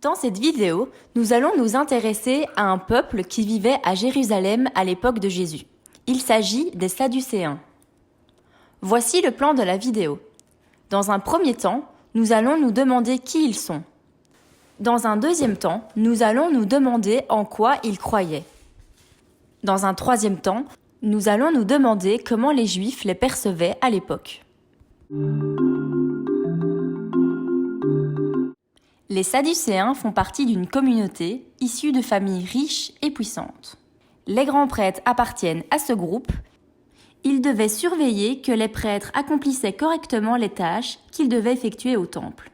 Dans cette vidéo, nous allons nous intéresser à un peuple qui vivait à Jérusalem à l'époque de Jésus. Il s'agit des Sadducéens. Voici le plan de la vidéo. Dans un premier temps, nous allons nous demander qui ils sont. Dans un deuxième temps, nous allons nous demander en quoi ils croyaient. Dans un troisième temps, nous allons nous demander comment les Juifs les percevaient à l'époque. Les Sadducéens font partie d'une communauté issue de familles riches et puissantes. Les grands prêtres appartiennent à ce groupe. Ils devaient surveiller que les prêtres accomplissaient correctement les tâches qu'ils devaient effectuer au temple.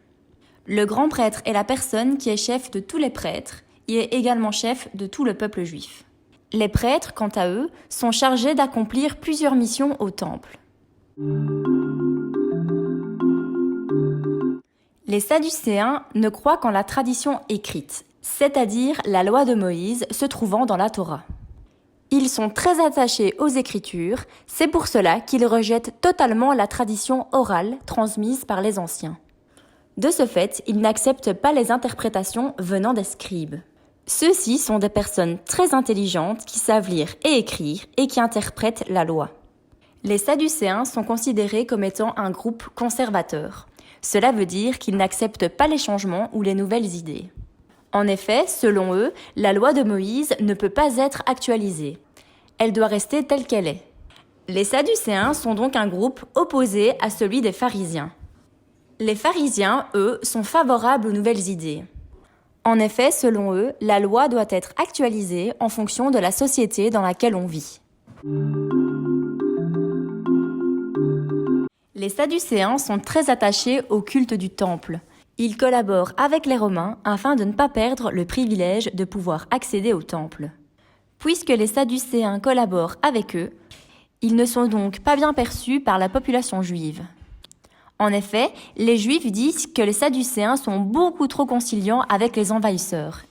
Le grand prêtre est la personne qui est chef de tous les prêtres et est également chef de tout le peuple juif. Les prêtres, quant à eux, sont chargés d'accomplir plusieurs missions au temple. Les Sadducéens ne croient qu'en la tradition écrite, c'est-à-dire la loi de Moïse se trouvant dans la Torah. Ils sont très attachés aux Écritures, c'est pour cela qu'ils rejettent totalement la tradition orale transmise par les anciens. De ce fait, ils n'acceptent pas les interprétations venant des scribes. Ceux-ci sont des personnes très intelligentes qui savent lire et écrire et qui interprètent la loi. Les Sadducéens sont considérés comme étant un groupe conservateur. Cela veut dire qu'ils n'acceptent pas les changements ou les nouvelles idées. En effet, selon eux, la loi de Moïse ne peut pas être actualisée. Elle doit rester telle qu'elle est. Les Sadducéens sont donc un groupe opposé à celui des pharisiens. Les pharisiens, eux, sont favorables aux nouvelles idées. En effet, selon eux, la loi doit être actualisée en fonction de la société dans laquelle on vit. Les Sadducéens sont très attachés au culte du temple. Ils collaborent avec les Romains afin de ne pas perdre le privilège de pouvoir accéder au temple. Puisque les Sadducéens collaborent avec eux, ils ne sont donc pas bien perçus par la population juive. En effet, les Juifs disent que les Sadducéens sont beaucoup trop conciliants avec les envahisseurs